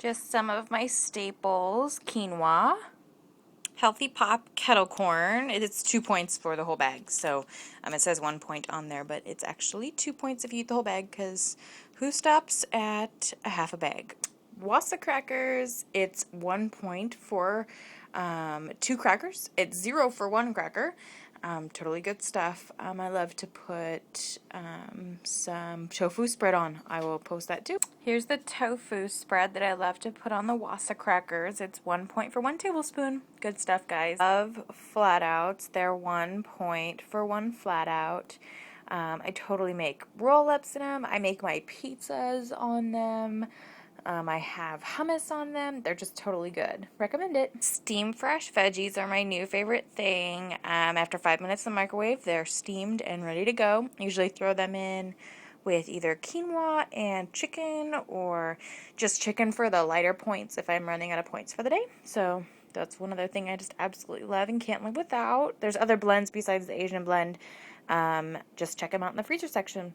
Just some of my staples: quinoa, Healthy Pop kettle corn. It's 2 points for the whole bag, so it says 1 point on there, but it's actually 2 points if you eat the whole bag, because who stops at a half a bag? Wassa crackers. It's 1 point for 2 crackers. It's 0 for 1 cracker. Totally good stuff. I love to put some tofu spread on. I will post that too. Here's the tofu spread that I love to put on the Wassa crackers. It's 1 point for 1 tablespoon. Good stuff, guys. Love flat outs. They're 1 point for 1 flat out. I totally make roll-ups in them. I make my pizzas on them. I have hummus on them. They're just totally good. Recommend it. Steam fresh veggies are my new favorite thing. After 5 minutes in the microwave, they're steamed and ready to go. I usually throw them in with either quinoa and chicken, or just chicken for the lighter points if I'm running out of points for the day. So that's one other thing I just absolutely love and can't live without. There's other blends besides the Asian blend. Just check them out in the freezer section.